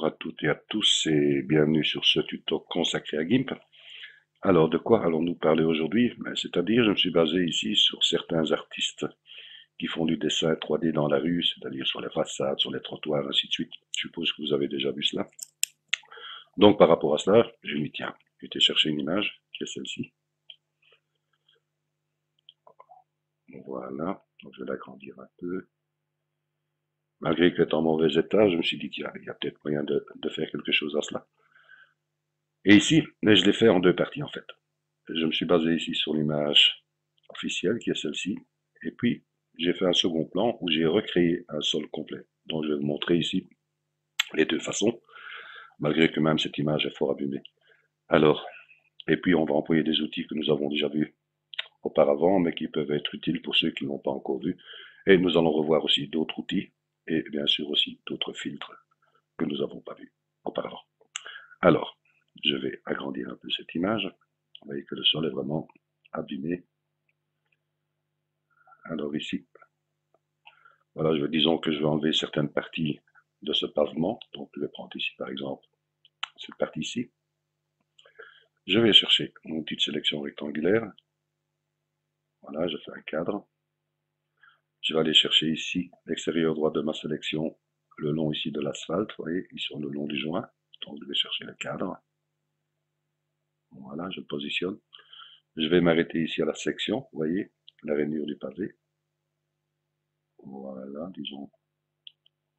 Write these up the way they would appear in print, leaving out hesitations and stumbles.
Bonjour à toutes et à tous et bienvenue sur ce tuto consacré à GIMP. Alors, de quoi allons-nous parler aujourd'hui? C'est-à-dire, je me suis basé ici sur certains artistes qui font du dessin 3D dans la rue, c'est-à-dire sur les façades, sur les trottoirs, ainsi de suite. Je suppose que vous avez déjà vu cela. Donc, par rapport à cela, j'ai mis, tiens, j'ai été chercher une image, qui est celle-ci. Voilà, donc je vais l'agrandir un peu. Malgré qu'elle est en mauvais état, je me suis dit qu'il y a peut-être moyen de faire quelque chose à cela. Et ici, mais je l'ai fait en deux parties en fait. Je me suis basé ici sur l'image officielle qui est celle-ci. Et puis, j'ai fait un second plan où j'ai recréé un sol complet. Donc, je vais vous montrer ici les deux façons, malgré que même cette image est fort abîmée. Alors, et puis on va employer des outils que nous avons déjà vus auparavant, mais qui peuvent être utiles pour ceux qui n'ont pas encore vu. Et nous allons revoir aussi d'autres outils et bien sûr aussi d'autres filtres que nous n'avons pas vus auparavant. Alors, je vais agrandir un peu cette image. Vous voyez que le sol est vraiment abîmé. Alors ici, voilà, disons que je vais enlever certaines parties de ce pavement. Donc je vais prendre ici par exemple cette partie ici. Je vais chercher mon outil de sélection rectangulaire. Voilà, je fais un cadre. Je vais aller chercher ici l'extérieur droit de ma sélection, le long ici de l'asphalte, vous voyez, ils sont le long du joint. Donc je vais chercher le cadre. Voilà, je le positionne. Je vais m'arrêter ici à la section, vous voyez, la rainure du pavé. Voilà, disons,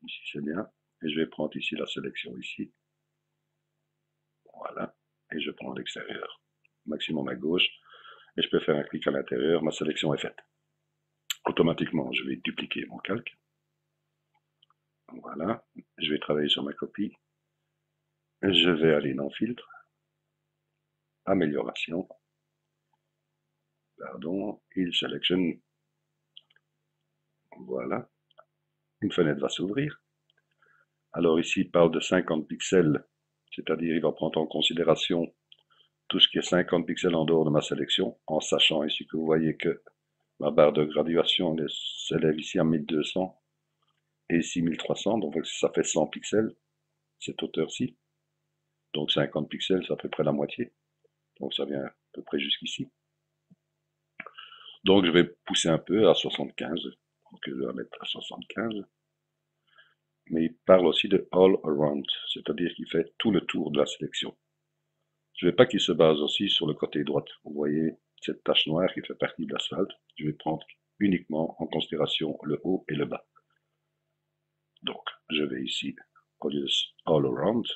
ici c'est bien. Et je vais prendre ici la sélection ici. Voilà, et je prends l'extérieur, maximum à gauche, et je peux faire un clic à l'intérieur, ma sélection est faite. Automatiquement, je vais dupliquer mon calque. Voilà, je vais travailler sur ma copie. Je vais aller dans Filtre, Amélioration, pardon, Il Selection. Voilà, une fenêtre va s'ouvrir. Alors ici, il parle de 50 pixels, c'est-à-dire il va prendre en considération tout ce qui est 50 pixels en dehors de ma sélection, en sachant ici que vous voyez que ma barre de graduation s'élève ici à 1200 et ici 1300, donc ça fait 100 pixels, cette hauteur-ci. Donc 50 pixels, c'est à peu près la moitié. Donc ça vient à peu près jusqu'ici. Donc je vais pousser un peu à 75, donc je vais la mettre à 75. Mais il parle aussi de all around, c'est-à-dire qu'il fait tout le tour de la sélection. Je ne veux pas qu'il se base aussi sur le côté droit. Vous voyez cette tache noire qui fait partie de l'asphalte. Je vais prendre uniquement en considération le haut et le bas. Donc, je vais ici, au lieu de all around,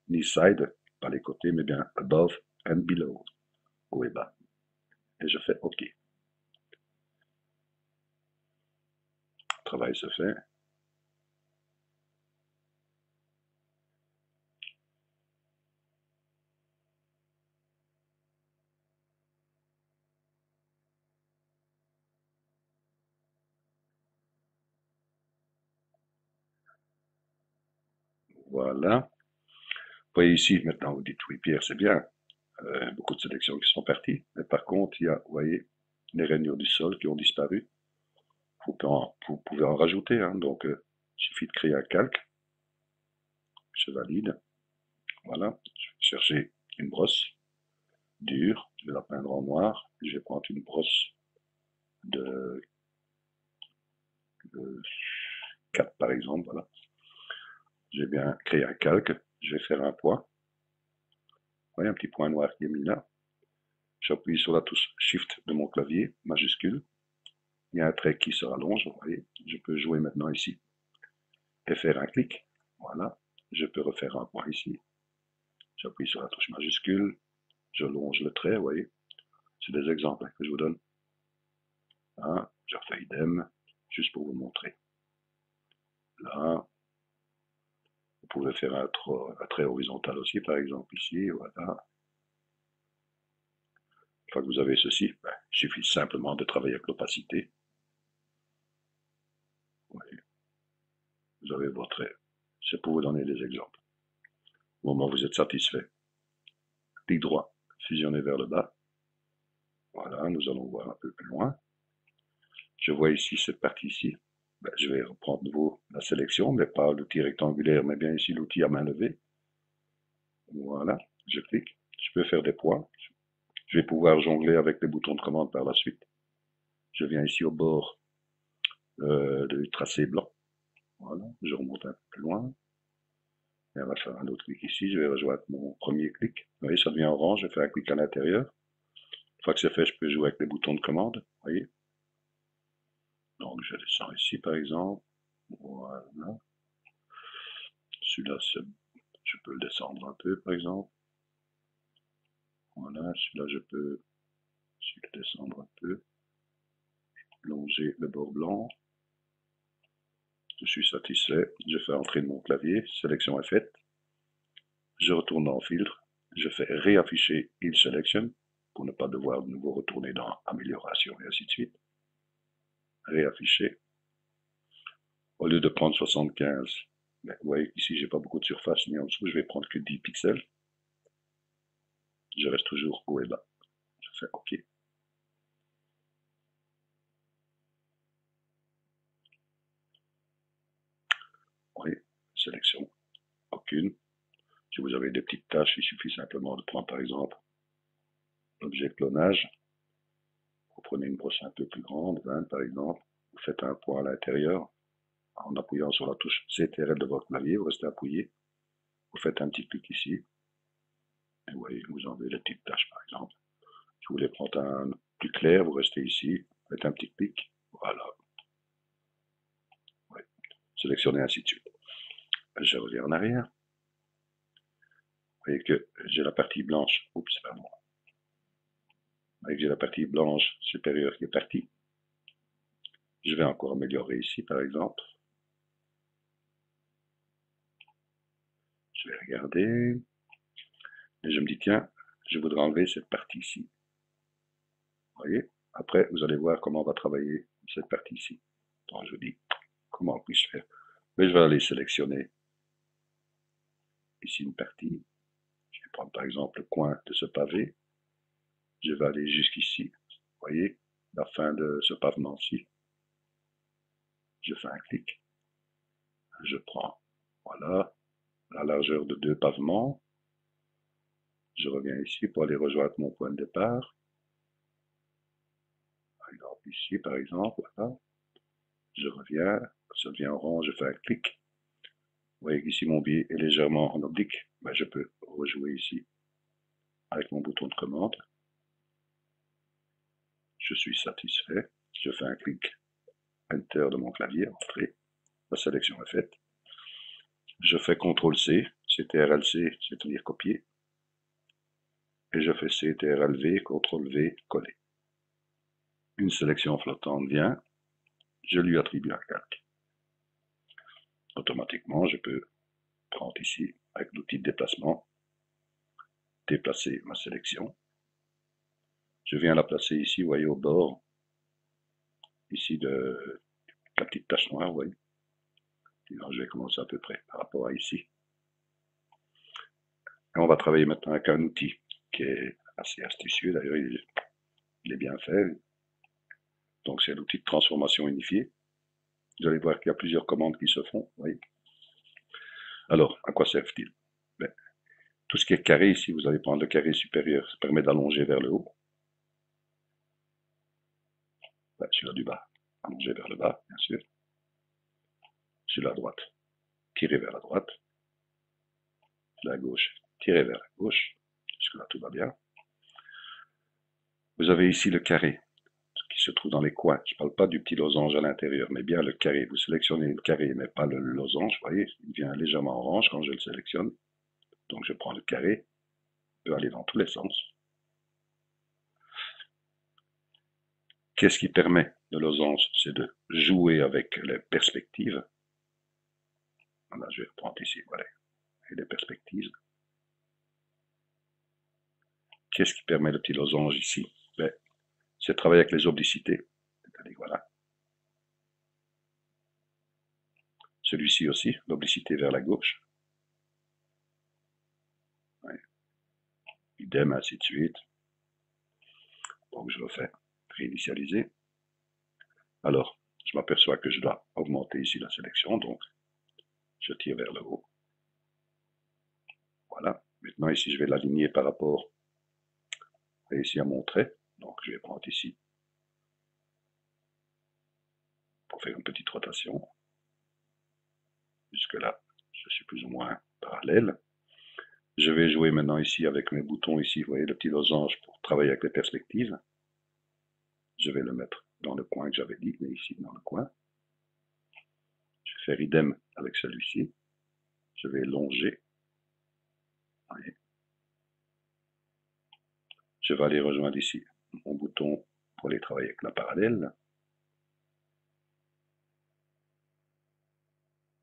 ni side, pas les côtés, mais bien above and below, haut et bas. Et je fais OK. Le travail se fait. Voilà. Vous voyez ici, maintenant, vous dites, oui, Pierre, c'est bien. Beaucoup de sélections qui sont parties. Mais par contre, il y a, vous voyez, les rainures du sol qui ont disparu. Vous pouvez en rajouter, hein. Donc, il suffit de créer un calque. Je valide. Voilà. Je vais chercher une brosse dure. Je vais la peindre en noir. Je vais prendre une brosse de 4 par exemple. Voilà. Je vais bien créer un calque. Je vais faire un point. Vous voyez, un petit point noir qui est mis là. J'appuie sur la touche Shift de mon clavier, majuscule. Il y a un trait qui se rallonge, vous voyez. Je peux jouer maintenant ici et faire un clic. Voilà. Je peux refaire un point ici. J'appuie sur la touche majuscule. Je longe le trait, vous voyez. C'est des exemples que je vous donne. Hein, je refais idem, juste pour vous montrer. Là, vous pouvez faire un trait horizontal aussi, par exemple ici, voilà. Une fois que vous avez ceci, il suffit simplement de travailler avec l'opacité. Vous avez vos traits. C'est pour vous donner des exemples. Au moment où vous êtes satisfait, clic droit, fusionner vers le bas. Voilà, nous allons voir un peu plus loin. Je vois ici cette partie ici. je vais reprendre de nouveau la sélection, mais pas l'outil rectangulaire, mais bien ici l'outil à main levée. Voilà, je clique. Je peux faire des points. Je vais pouvoir jongler avec les boutons de commande par la suite. Je viens ici au bord du tracé blanc. Voilà, je remonte un peu plus loin. Et on va faire un autre clic ici. Je vais rejoindre mon premier clic. Vous voyez, ça devient orange. Je fais un clic à l'intérieur. Une fois que c'est fait, je peux jouer avec les boutons de commande. Vous voyez. Donc, je descends ici, par exemple. Voilà. Celui-là, je peux le descendre un peu, par exemple. Voilà, celui-là, je peux le descendre un peu. Longer le bord blanc. Je suis satisfait. Je fais entrer mon clavier. Sélection est faite. Je retourne dans filtre. Je fais réafficher il selection pour ne pas devoir de nouveau retourner dans amélioration et ainsi de suite. Réafficher. Au lieu de prendre 75, vous voyez qu'ici j'ai pas beaucoup de surface ni en dessous, je vais prendre que 10 pixels. Je reste toujours haut et bas. Je fais OK. Oui, sélection. Aucune. Si vous avez des petites tâches, il suffit simplement de prendre par exemple l'objet clonage. Vous prenez une brosse un peu plus grande, 20 par exemple. Vous faites un point à l'intérieur en appuyant sur la touche CTRL de votre clavier. Vous restez appuyé. Vous faites un petit clic ici. Et vous voyez, vous enlevez les petites tâches par exemple. Si vous voulez prendre un plus clair, vous restez ici. Vous faites un petit clic. Voilà. Ouais. Sélectionnez ainsi de suite. Je reviens en arrière. Vous voyez que j'ai la partie blanche. Oups, pardon. Vous voyez que j'ai la partie blanche supérieure qui est partie. Je vais encore améliorer ici, par exemple. Je vais regarder. Et je me dis, tiens, je voudrais enlever cette partie ici. Vous voyez? Après, vous allez voir comment on va travailler cette partie ici. Donc, je dis, comment puis-je faire? Mais je vais aller sélectionner ici une partie. Je vais prendre par exemple le coin de ce pavé. Je vais aller jusqu'ici. Vous voyez, la fin de ce pavement-ci. Je fais un clic. Je prends, voilà, la largeur de 2 pavements. Je reviens ici pour aller rejoindre mon point de départ. Par exemple, ici, par exemple, voilà. Je reviens, ça devient orange, je fais un clic. Vous voyez qu'ici, mon biais est légèrement en oblique. Ben, je peux rejouer ici avec mon bouton de commande. Je suis satisfait. Je fais un clic Enter de mon clavier, Entrée. La sélection est faite. Je fais CTRL-C, CTRL-C, c'est-à-dire copier. Et je fais CTRL-V, CTRL-V, coller. Une sélection flottante vient. Je lui attribue un calque. Automatiquement, je peux prendre ici, avec l'outil de déplacement, déplacer ma sélection. Je viens la placer ici, vous voyez, au bord, ici de la petite tache noire, vous voyez. Alors, je vais commencer à peu près par rapport à ici. Et on va travailler maintenant avec un outil qui est assez astucieux, d'ailleurs, il est bien fait. Donc, c'est l'outil de transformation unifiée. Vous allez voir qu'il y a plusieurs commandes qui se font, vous voyez. Alors, à quoi servent-ils? Ben, tout ce qui est carré ici, vous allez prendre le carré supérieur, ça permet d'allonger vers le haut. Ben, celui-là du bas, allonger vers le bas, bien sûr. Celui-là à droite, tirer vers la droite. Celui-là à gauche, tirer vers la gauche. Jusque-là, tout va bien. Vous avez ici le carré, qui se trouve dans les coins. Je ne parle pas du petit losange à l'intérieur, mais bien le carré. Vous sélectionnez le carré, mais pas le losange, vous voyez, il devient légèrement orange quand je le sélectionne. Donc je prends le carré, il peut aller dans tous les sens. Qu'est-ce qui permet le losange? C'est de jouer avec les perspectives. Voilà, je vais reprendre ici, voilà, et les perspectives. Qu'est-ce qui permet le petit losange ici? Ben, c'est de travailler avec les oblicités. Voilà. Celui-ci aussi, l'oblicité vers la gauche. Ouais. Idem, ainsi de suite. Donc je refais réinitialiser. Alors, je m'aperçois que je dois augmenter ici la sélection, donc je tire vers le haut. Voilà. Maintenant, ici, je vais l'aligner par rapport ici à mon trait. Donc, je vais prendre ici pour faire une petite rotation. Jusque-là, je suis plus ou moins parallèle. Je vais jouer maintenant ici avec mes boutons ici, vous voyez le petit losange pour travailler avec les perspectives. Je vais le mettre dans le coin que j'avais dit, mais ici dans le coin. Je vais faire idem avec celui-ci. Je vais longer. Voyez. Je vais aller rejoindre ici mon bouton pour aller travailler avec la parallèle.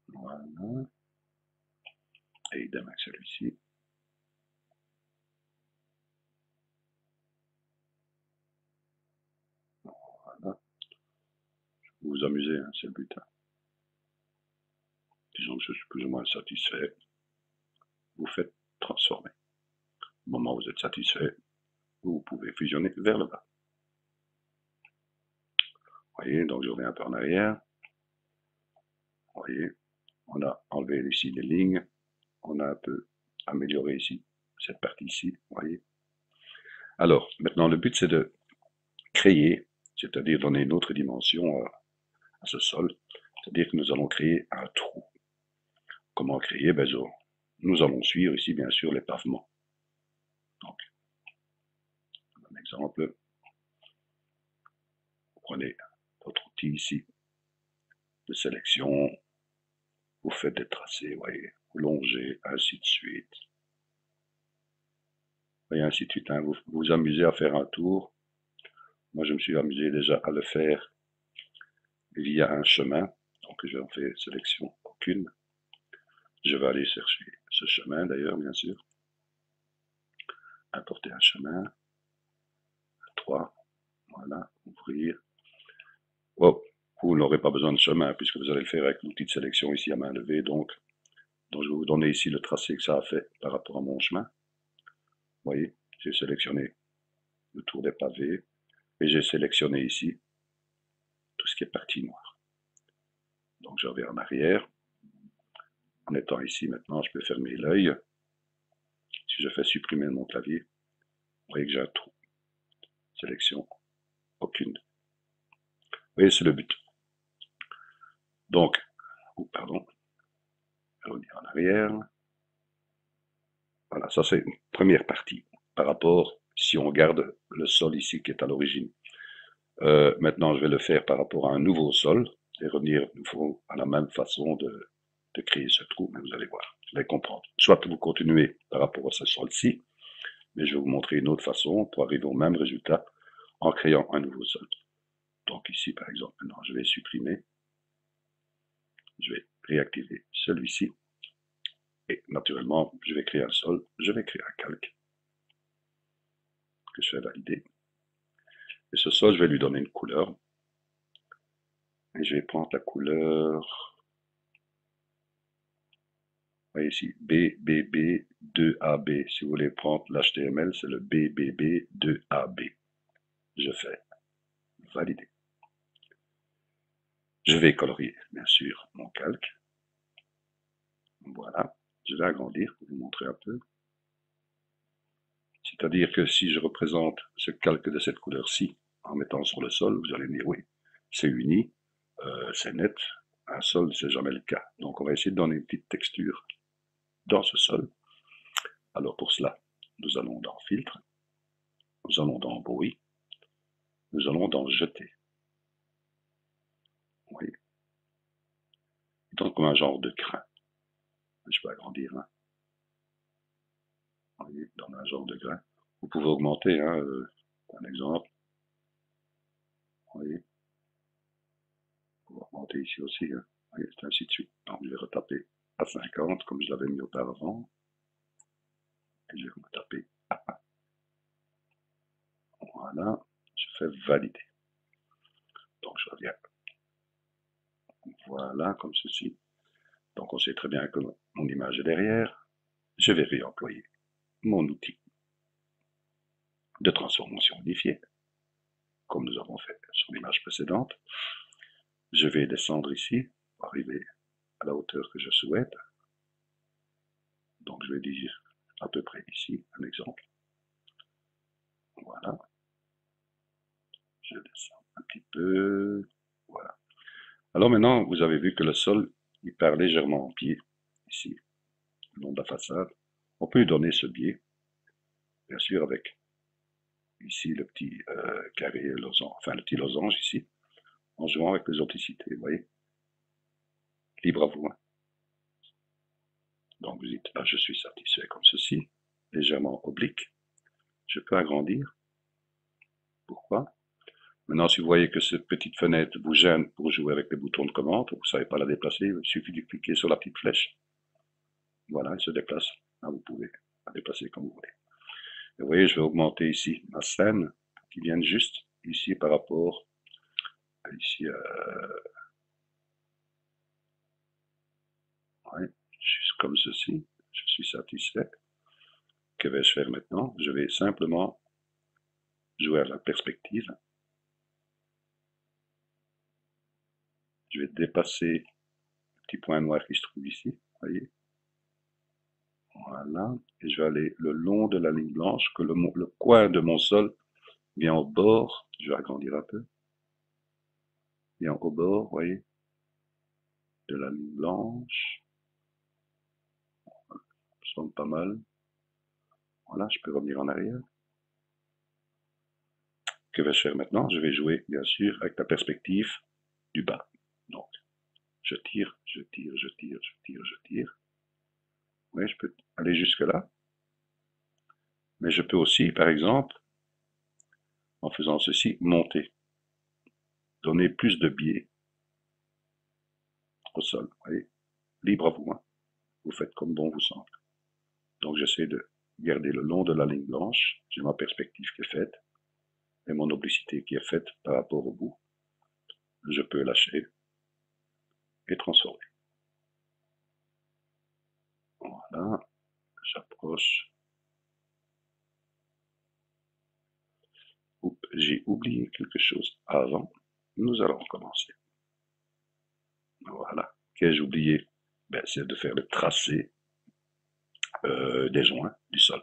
Voilà. Et idem avec celui-ci. Voilà. Vous vous amusez, hein, c'est le but. Hein. Disons que je suis plus ou moins satisfait. Vous faites transformer. Au moment où vous êtes satisfait, vous pouvez fusionner vers le bas. Vous voyez, donc je reviens un peu en arrière. Vous voyez, on a enlevé ici les lignes. On a un peu amélioré ici, cette partie-ci, vous voyez. Alors, maintenant, le but, c'est de créer, c'est-à-dire donner une autre dimension à ce sol. C'est-à-dire que nous allons créer un trou. Comment créer? Ben, nous allons suivre ici, bien sûr, les pavements. Donc, un exemple. Vous prenez votre outil ici de sélection. Vous faites des tracés, vous voyez. Vous longez, ainsi de suite. Et ainsi de suite. Hein. Vous vous amusez à faire un tour. Moi, je me suis amusé déjà à le faire via un chemin. Donc, je en fais sélection aucune. Je vais aller chercher ce chemin d'ailleurs, bien sûr. Importer un chemin. 3. Voilà. Ouvrir. Oh, vous n'aurez pas besoin de chemin puisque vous allez le faire avec l'outil de sélection ici à main levée. Donc, je vais vous donner ici le tracé que ça a fait par rapport à mon chemin. Vous voyez, j'ai sélectionné le tour des pavés et j'ai sélectionné ici tout ce qui est partie noire. Donc, je reviens en arrière. En étant ici maintenant, je peux fermer l'œil. Si je fais supprimer mon clavier, vous voyez que j'ai un trou. Sélection, aucune. Vous voyez, c'est le but. Donc, pardon, je reviens en arrière. Voilà, ça c'est une première partie par rapport, si on garde le sol ici qui est à l'origine. Maintenant, je vais le faire par rapport à un nouveau sol et revenir à la même façon de créer ce trou, mais vous allez voir, vous allez comprendre. Soit vous continuez par rapport à ce sol-ci, mais je vais vous montrer une autre façon pour arriver au même résultat en créant un nouveau sol. Donc ici, par exemple, maintenant, je vais supprimer, je vais réactiver celui-ci, et naturellement, je vais créer un sol, je vais créer un calque, que je vais valider. Et ce sol, je vais lui donner une couleur, et je vais prendre la couleur, vous voyez ici, BBB2AB. Si vous voulez prendre l'HTML, c'est le BBB2AB. Je fais valider. Je vais colorier, bien sûr, mon calque. Voilà. Je vais agrandir pour vous montrer un peu. C'est-à-dire que si je représente ce calque de cette couleur-ci en mettant sur le sol, vous allez me dire oui, c'est uni, c'est net. Un sol, c'est jamais le cas. Donc on va essayer de donner une petite texture dans ce sol. Alors pour cela, nous allons dans Filtre, nous allons dans Bruit, nous allons dans Jeter. Vous voyez. Donc comme un genre de crin. Je peux agrandir. Hein. Vous voyez, dans un genre de grain. Vous pouvez augmenter, hein, un exemple. Vous voyez. Vous pouvez augmenter ici aussi. Hein. Vous voyez, c'est ainsi de suite. Donc je vais retaper à 50 comme je l'avais mis auparavant. Et je vais retaper à 1. Voilà. Je fais valider. Donc je reviens. Voilà, comme ceci. Donc on sait très bien que mon image est derrière. Je vais réemployer mon outil de transformation unifiée, comme nous avons fait sur l'image précédente. Je vais descendre ici pour arriver à la hauteur que je souhaite. Donc je vais dire à peu près ici, un exemple. Voilà. Je descends un petit peu. Voilà. Alors maintenant, vous avez vu que le sol, il part légèrement en biais, ici, le long de la façade. On peut lui donner ce biais, bien sûr, avec ici le petit carré losange, enfin le petit losange ici, en jouant avec les opticités, vous voyez. Libre à vous. Hein. Donc vous dites, ah, je suis satisfait comme ceci, légèrement oblique. Je peux agrandir. Pourquoi? Maintenant, si vous voyez que cette petite fenêtre vous gêne pour jouer avec les boutons de commande, vous ne savez pas la déplacer, il suffit de cliquer sur la petite flèche. Voilà, elle se déplace. Là, vous pouvez la déplacer comme vous voulez. Et vous voyez, je vais augmenter ici ma scène qui vient juste ici par rapport à ici. Ouais, juste comme ceci. Je suis satisfait. Que vais-je faire maintenant? Je vais simplement jouer à la perspective. Je vais dépasser le petit point noir qui se trouve ici. Vous voyez? Voilà. Et je vais aller le long de la ligne blanche, que le coin de mon sol vient au bord. Je vais agrandir un peu. Vient au bord, vous voyez, de la ligne blanche. Ça semble pas mal. Voilà, je peux revenir en arrière. Que vais-je faire maintenant? Je vais jouer, bien sûr, avec la perspective du bas. Donc, je tire, je tire, je tire, je tire, je tire. Oui, je peux aller jusque-là. Mais je peux aussi, par exemple, en faisant ceci, monter. Donner plus de biais au sol. Vous voyez, libre à vous. Hein. Vous faites comme bon vous semble. Donc, j'essaie de garder le long de la ligne blanche. J'ai ma perspective qui est faite. Et mon oblicité qui est faite par rapport au bout. Je peux lâcher et transformer. Voilà, j'approche. J'ai oublié quelque chose avant. Nous allons recommencer. Voilà. Qu'ai-je oublié? Ben, c'est de faire le tracé des joints du sol.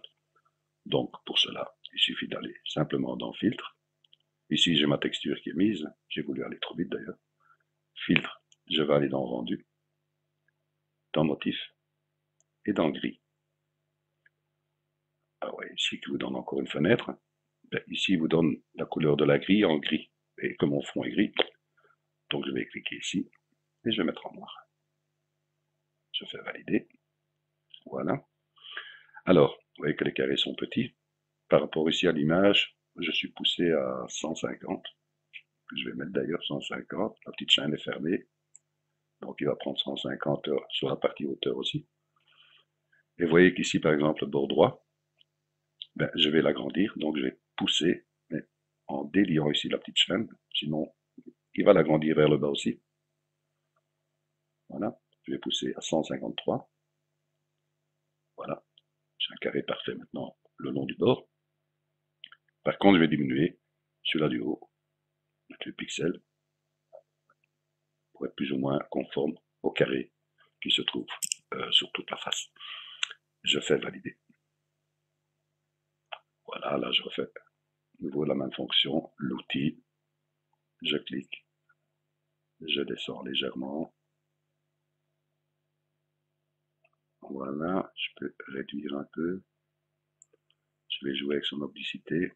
Donc, pour cela, il suffit d'aller simplement dans Filtre. Ici, j'ai ma texture qui est mise. J'ai voulu aller trop vite d'ailleurs. Filtre, je vais aller dans Rendu, dans Motif et dans Gris. Ah ouais, ici, qui vous donne encore une fenêtre. Ben, ici, il vous donne la couleur de la grille en gris. Et que mon fond est gris, donc je vais cliquer ici et je vais mettre en noir. Je fais valider. Voilà. Alors, vous voyez que les carrés sont petits. Par rapport ici à l'image, je suis poussé à 150. Je vais mettre d'ailleurs 150. La petite chaîne est fermée. Donc il va prendre 150 sur la partie hauteur aussi. Et vous voyez qu'ici, par exemple, le bord droit, ben, je vais l'agrandir. Donc je vais pousser, mais en déliant ici la petite chaîne. Sinon, il va l'agrandir vers le bas aussi. Voilà. Je vais pousser à 153. Voilà. J'ai un carré parfait maintenant le long du bord. Par contre, je vais diminuer celui-là du haut, avec le pixel, pour être plus ou moins conforme au carré qui se trouve sur toute la face. Je fais valider. Voilà, là je refais de nouveau la même fonction, l'outil, je clique, je descends légèrement. Voilà, je peux réduire un peu. Je vais jouer avec son opticité.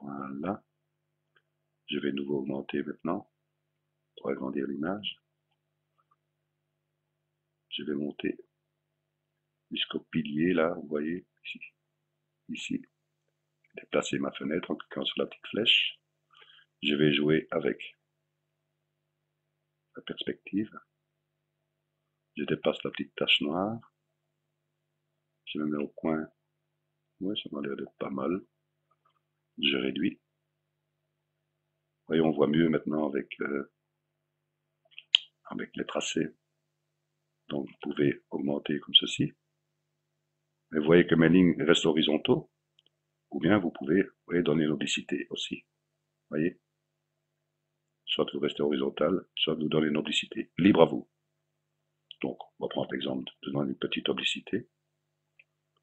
Voilà. Je vais de nouveau augmenter maintenant pour agrandir l'image. Je vais monter jusqu'au pilier là, vous voyez, ici. Ici. Déplacer ma fenêtre en cliquant sur la petite flèche. Je vais jouer avec la perspective. Je dépasse la petite tache noire. Je me mets au coin. Ouais, ça m'a l'air d'être pas mal. Je réduis. Voyez, on voit mieux maintenant avec les tracés. Donc vous pouvez augmenter comme ceci. Et vous voyez que mes lignes restent horizontaux. Ou bien vous pouvez donner l'oblicité aussi. Vous voyez? Soit vous restez horizontal, soit vous donnez une oblicité. Libre à vous. Donc, on va prendre l'exemple de donner une petite oblicité.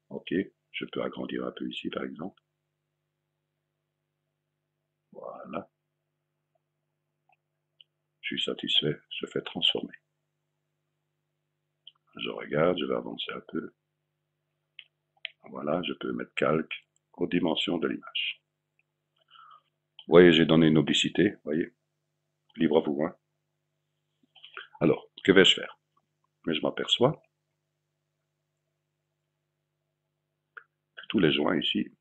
Ok, je peux agrandir un peu ici, par exemple. Voilà. Je suis satisfait, je fais transformer. Je regarde, je vais avancer un peu. Voilà, je peux mettre calque aux dimensions de l'image. Vous voyez, j'ai donné une oblicité, vous voyez. Libre à vous, hein. Alors, que vais-je faire? Mais je m'aperçois que tous les joints ici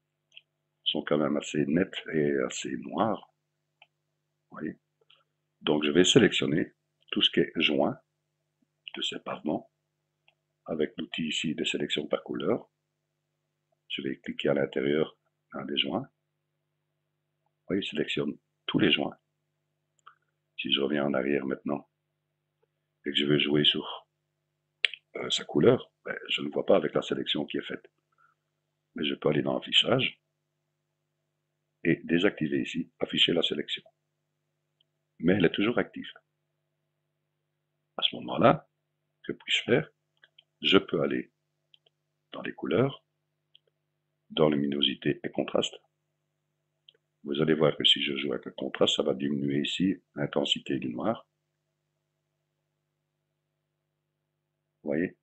sont quand même assez nets et assez noirs. Vous voyez? Donc, je vais sélectionner tout ce qui est joint de ces pavements avec l'outil ici de sélection par couleur. Je vais cliquer à l'intérieur d'un des joints. Vous voyez, il sélectionne tous les joints. Si je reviens en arrière maintenant et que je veux jouer sur sa couleur, ben, je ne vois pas avec la sélection qui est faite. Mais je peux aller dans Affichage et désactiver ici, afficher la sélection. Mais elle est toujours active. À ce moment-là, que puis-je faire? Je peux aller dans les couleurs, dans luminosité et contraste. Vous allez voir que si je joue avec le contraste, ça va diminuer ici l'intensité du noir. Vous voyez?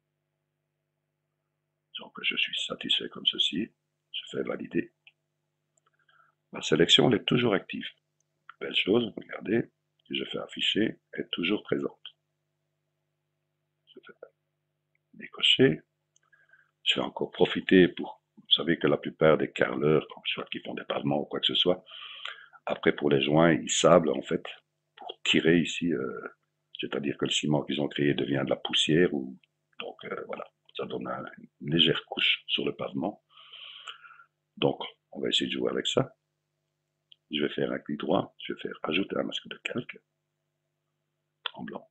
Donc je suis satisfait comme ceci. Je fais valider. Ma sélection elle est toujours active. Belle chose, regardez, je fais afficher, elle est toujours présente. Je fais décocher. Je vais encore profiter pour, vous savez que la plupart des carreleurs, soit qui font des pavements ou quoi que ce soit, après pour les joints, ils sablent en fait, pour tirer ici, c'est-à-dire que le ciment qu'ils ont créé devient de la poussière, donc voilà, ça donne une légère couche sur le pavement. Donc, on va essayer de jouer avec ça. Je vais faire un clic droit, je vais faire ajouter un masque de calque en blanc.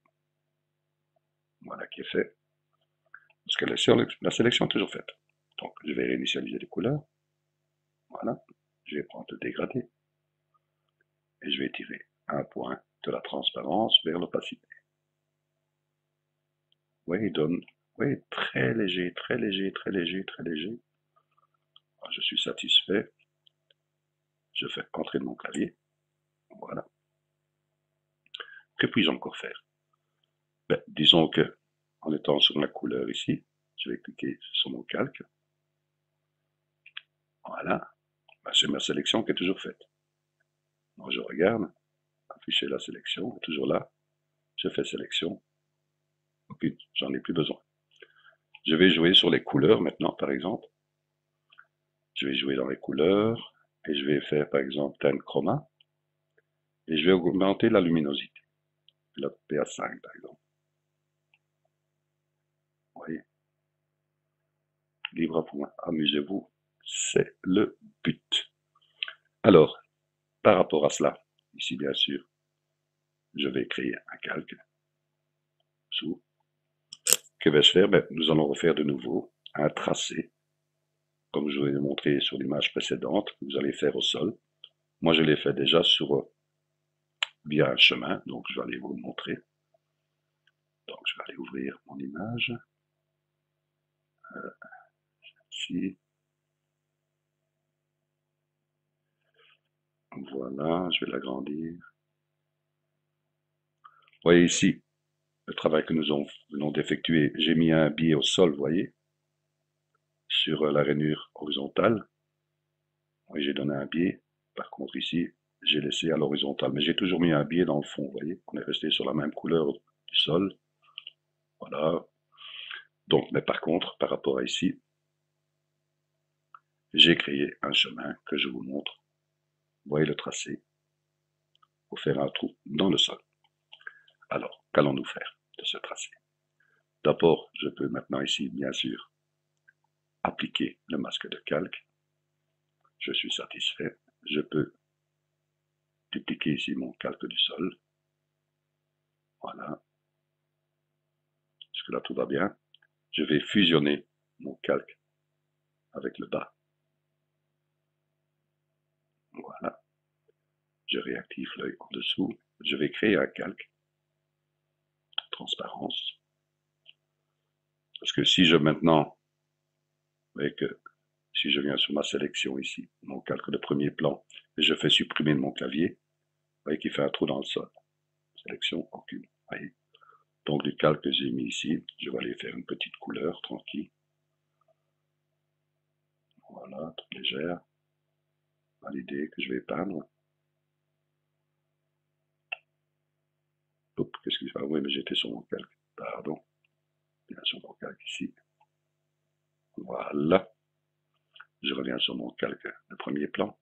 Voilà qui est fait. Parce que la sélection est toujours faite. Donc, je vais réinitialiser les couleurs. Voilà. Je vais prendre le dégradé. Et je vais tirer un point de la transparence vers l'opacité. Oui, il donne, oui, très léger, très léger, très léger, très léger. Alors, je suis satisfait. Je fais entrer de mon clavier. Voilà. Que puis-je encore faire? Ben, disons que, en étant sur la couleur ici, je vais cliquer sur mon calque. Voilà. Ben, c'est ma sélection qui est toujours faite. Donc, je regarde, afficher la sélection, est toujours là. Je fais sélection. Ok, j'en ai plus besoin. Je vais jouer sur les couleurs maintenant, par exemple. Je vais jouer dans les couleurs et je vais faire, par exemple, teint chroma. Et je vais augmenter la luminosité. La PA5, par exemple. Vous voyez? Libre à vous, amusez-vous. C'est le but. Alors, par rapport à cela, ici, bien sûr, je vais créer un calque sous. Que vais-je faire? Ben, nous allons refaire de nouveau un tracé, comme je vous l'ai montré sur l'image précédente, que vous allez faire au sol. Moi, je l'ai fait déjà sur via un chemin, donc je vais aller vous le montrer. Donc, je vais aller ouvrir mon image. Ici. Voilà, je vais l'agrandir. Vous voyez ici, le travail que nous venons d'effectuer, j'ai mis un biais au sol, vous voyez, sur la rainure horizontale. Oui, j'ai donné un biais. Par contre, ici, j'ai laissé à l'horizontale. Mais j'ai toujours mis un biais dans le fond, vous voyez. On est resté sur la même couleur du sol. Voilà. Donc, mais par contre, par rapport à ici, j'ai créé un chemin que je vous montre. Vous voyez le tracé pour faire un trou dans le sol. Alors, qu'allons-nous faire de ce tracé? D'abord, je peux maintenant ici, bien sûr, appliquer le masque de calque. Je suis satisfait. Je peux dupliquer ici mon calque du sol. Voilà. Jusque-là, tout va bien. Je vais fusionner mon calque avec le bas. Voilà. Je réactive l'œil en dessous. Je vais créer un calque. Transparence. Parce que si je maintenant, vous voyez que si je viens sur ma sélection ici, mon calque de premier plan, et je fais supprimer de mon clavier, vous voyez qu'il fait un trou dans le sol. Sélection, aucune. Voyez. Donc du calque que j'ai mis ici, je vais aller faire une petite couleur tranquille. Voilà, toute légère. Valider que je vais peindre. Oups, qu'est-ce qu'il fait? Oui, mais j'étais sur mon calque. Pardon. Bien sur mon calque ici. Voilà. Je reviens sur mon calque de premier plan.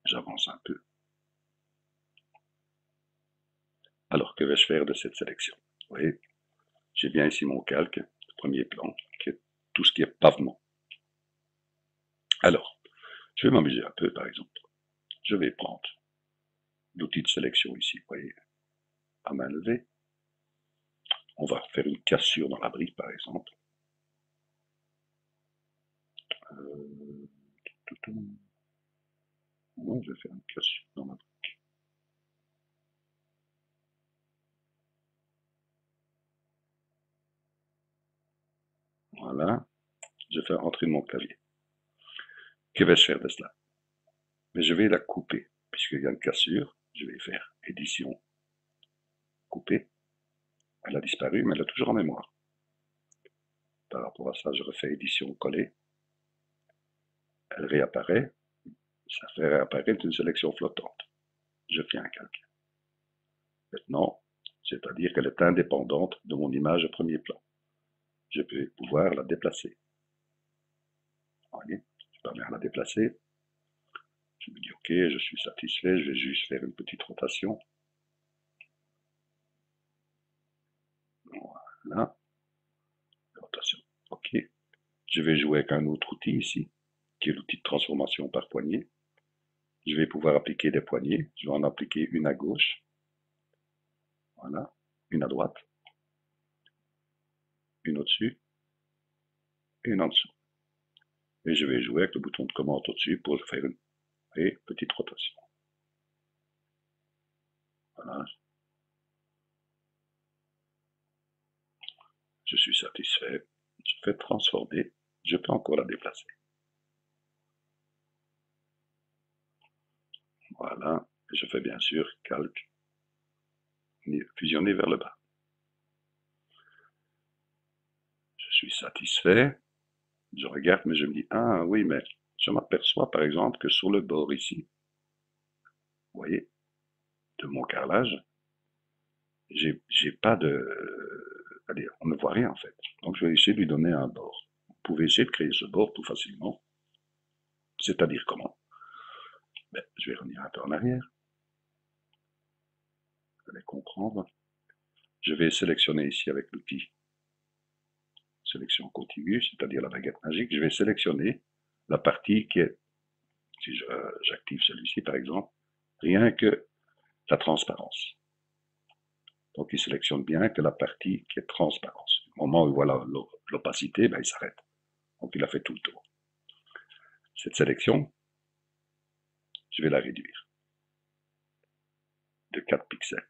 J'avance un peu. Alors, que vais-je faire de cette sélection? Vous voyez, j'ai bien ici mon calque de premier plan, qui est tout ce qui est pavement. Alors, je vais m'amuser un peu, par exemple. Je vais prendre l'outil de sélection ici, vous voyez, à main levée. On va faire une cassure dans la brique, par exemple. Moi, je vais faire une cassure dans la brique. Voilà. Je fais entrer mon clavier. Que vais-je faire de cela? Mais je vais la couper, puisqu'il y a une cassure. Je vais faire édition, couper. Elle a disparu, mais elle est toujours en mémoire. Par rapport à ça, je refais édition, coller. Elle réapparaît. Ça fait réapparaître une sélection flottante. Je fais un calque. Maintenant, c'est-à-dire qu'elle est indépendante de mon image premier plan. Je vais pouvoir la déplacer. Voyez, je peux bien la déplacer. Je me dis ok, je suis satisfait, je vais juste faire une petite rotation. Voilà. Rotation. Ok. Je vais jouer avec un autre outil ici, qui est l'outil de transformation par poignée. Je vais pouvoir appliquer des poignées. Je vais en appliquer une à gauche. Voilà. Une à droite. Une au-dessus. Et une en dessous. Et je vais jouer avec le bouton de commande au-dessus pour faire une petite rotation. Voilà. Je suis satisfait. Je fais transformer. Je peux encore la déplacer. Voilà. Et je fais bien sûr calque, fusionner vers le bas. Je suis satisfait. Je regarde, mais je me dis, ah oui, mais je m'aperçois par exemple que sur le bord ici, vous voyez, de mon carrelage, j'ai pas de... Allez, on ne voit rien en fait. Donc je vais essayer de lui donner un bord. Vous pouvez essayer de créer ce bord tout facilement. C'est-à-dire comment? Ben, je vais revenir un peu en arrière. Vous allez comprendre. Je vais sélectionner ici avec l'outil sélection contiguë, c'est-à-dire la baguette magique. Je vais sélectionner la partie qui est, si j'active celui-ci par exemple, rien que la transparence. Donc il sélectionne bien que la partie qui est transparence. Au moment où il voit l'opacité, ben, il s'arrête. Donc il a fait tout le tour. Cette sélection, je vais la réduire de 4 pixels.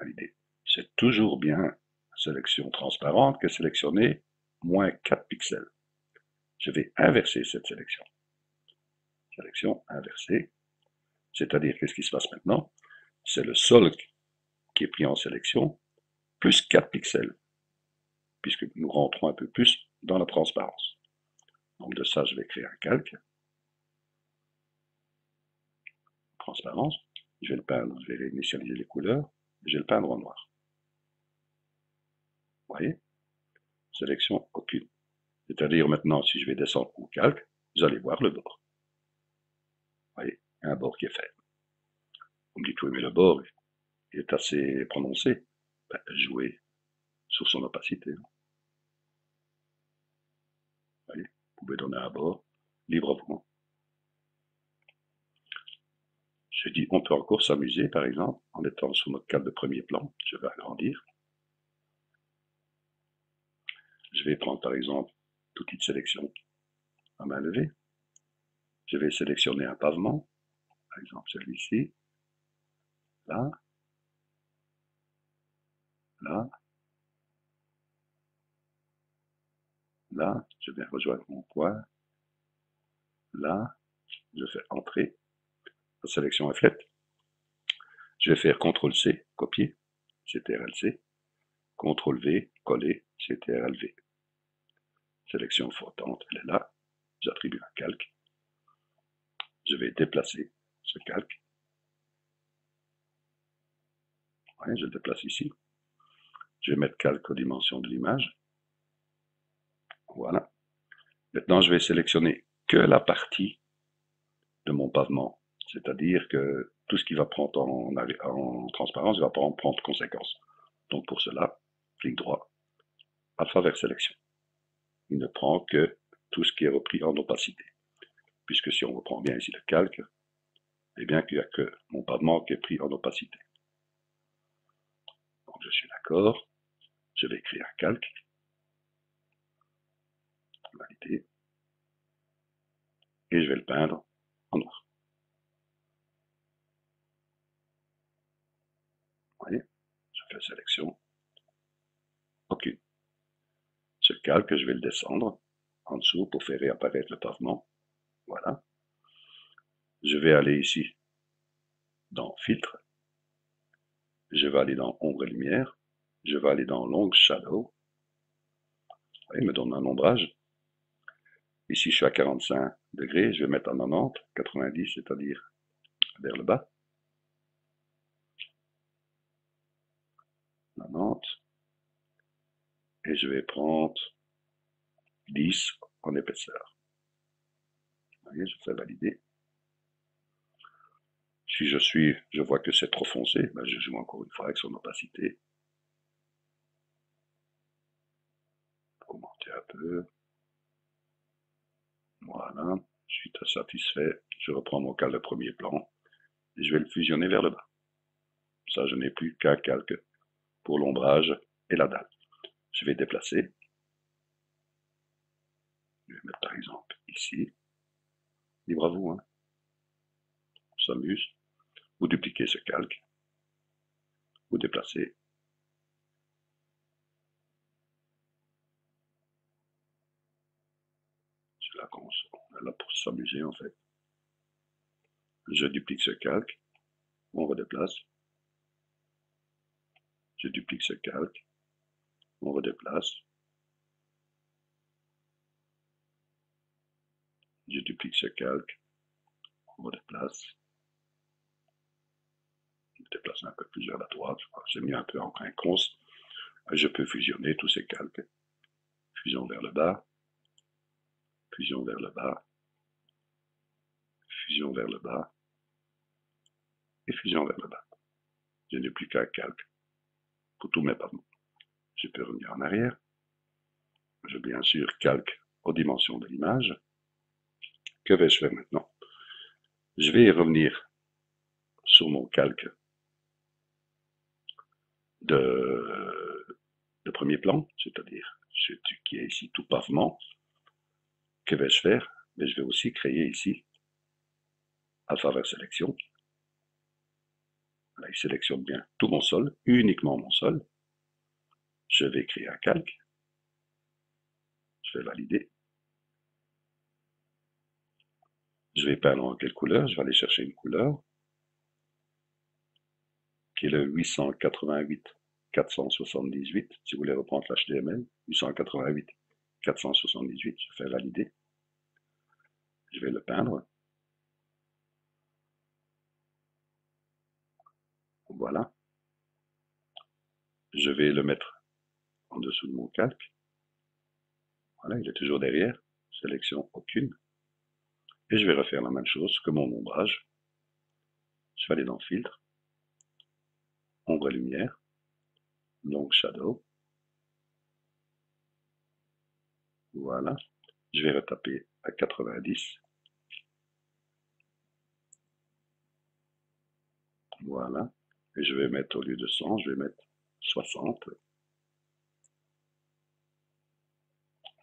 L'idée, c'est toujours bien sélection transparente que sélectionner moins 4 pixels. Je vais inverser cette sélection. Sélection inversée. C'est-à-dire, qu'est-ce qui se passe maintenant? C'est le sol qui est pris en sélection, plus 4 pixels, puisque nous rentrons un peu plus dans la transparence. Donc de ça, je vais créer un calque. Transparence. Je vais le peindre, je vais initialiser les couleurs, je vais le peindre en noir. Vous voyez? Sélection aucune. C'est-à-dire maintenant, si je vais descendre mon calque, vous allez voir le bord. Vous voyez? Un bord qui est fait. Vous me dites, oui, mais le bord est assez prononcé. Ben, jouez sur son opacité. Vous voyez? Vous pouvez donner un bord librement. Je dis, on peut encore s'amuser, par exemple, en étant sur notre cadre de premier plan. Je vais agrandir. Je vais prendre, par exemple, l'outil de sélection à main levée. Je vais sélectionner un pavement. par exemple celui-ci, là, là, là, je viens rejoindre mon point, là, je fais entrer, la sélection est faite, je vais faire CTRL-C, copier, CTRL-C, CTRL-V, coller, CTRL-V. Sélection flottante, elle est là, j'attribue un calque, je vais déplacer ce calque, ouais, je le déplace ici, je vais mettre calque aux dimensions de l'image, voilà. Maintenant, je vais sélectionner que la partie de mon pavement, c'est-à-dire que tout ce qui va prendre en transparence va pas en prendre conséquence. Donc pour cela, clic droit, alpha vers sélection. Il ne prend que tout ce qui est repris en opacité. Puisque si on reprend bien ici le calque, eh bien qu'il n'y a que mon pavement qui est pris en opacité. Donc je suis d'accord, je vais créer un calque, valider, et je vais le peindre en noir. Vous voyez, je fais sélection, aucune. Ce calque, je vais le descendre en dessous pour faire réapparaître le pavement. Voilà. Je vais aller ici dans filtre, je vais aller dans ombre et lumière, je vais aller dans long shadow, il me donne un ombrage. Ici je suis à 45 degrés, je vais mettre à 90, 90 c'est-à-dire vers le bas. 90. Et je vais prendre 10 en épaisseur. Vous voyez, je fais valider. Si je vois que c'est trop foncé, ben je joue encore une fois avec son opacité. Pour augmenter un peu. Voilà, je suis très satisfait. Je reprends mon calque de premier plan et je vais le fusionner vers le bas. Ça, je n'ai plus qu'un calque pour l'ombrage et la dalle. Je vais déplacer. Je vais mettre par exemple ici. Libre à vous, hein. On s'amuse. Vous dupliquez ce calque. Vous déplacez. C'est là qu'on est là pour s'amuser en fait. Je duplique ce calque. On redéplace. Je duplique ce calque. On redéplace. Je duplique ce calque. On redéplace. Je déplace un peu plus vers la droite. J'ai mis un peu en quinconce. Je peux fusionner tous ces calques. Fusion vers le bas. Fusion vers le bas. Fusion vers le bas. Et fusion vers le bas. Je n'ai plus qu'un calque pour tous mes pavements. Je peux revenir en arrière. Je bien sûr calque aux dimensions de l'image. Que vais-je faire maintenant? Je vais revenir sur mon calque de premier plan, c'est-à-dire ce qui est ici tout pavement. Que vais-je faire? Mais je vais aussi créer ici alpha vers sélection. Là, il sélectionne bien tout mon sol, uniquement mon sol. Je vais créer un calque. Je vais valider. Je vais peindre en quelle couleur? Je vais aller chercher une couleur qui est le 888 478. Si vous voulez reprendre l'HTML, 888 478. Je fais valider. Je vais le peindre. Voilà. Je vais le mettre en dessous de mon calque. Voilà, il est toujours derrière. Sélection aucune. Et je vais refaire la même chose que mon ombrage. Je vais aller dans filtre, ombre et lumière, long shadow. Voilà. Je vais retaper à 90. Voilà. Et je vais mettre, au lieu de 100, je vais mettre 60.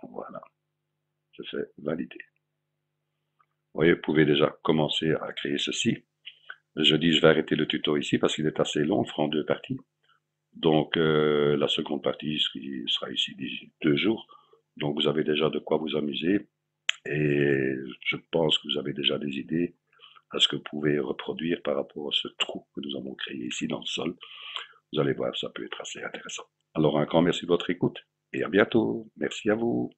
Voilà. Je fais valider. Vous voyez, vous pouvez déjà commencer à créer ceci. Je dis, je vais arrêter le tuto ici parce qu'il est assez long, on le fera en deux parties. Donc, la seconde partie sera ici d'ici 2 jours. Donc, vous avez déjà de quoi vous amuser. Et je pense que vous avez déjà des idées à ce que vous pouvez reproduire par rapport à ce trou que nous avons créé ici dans le sol. Vous allez voir, ça peut être assez intéressant. Alors, un grand merci de votre écoute et à bientôt. Merci à vous.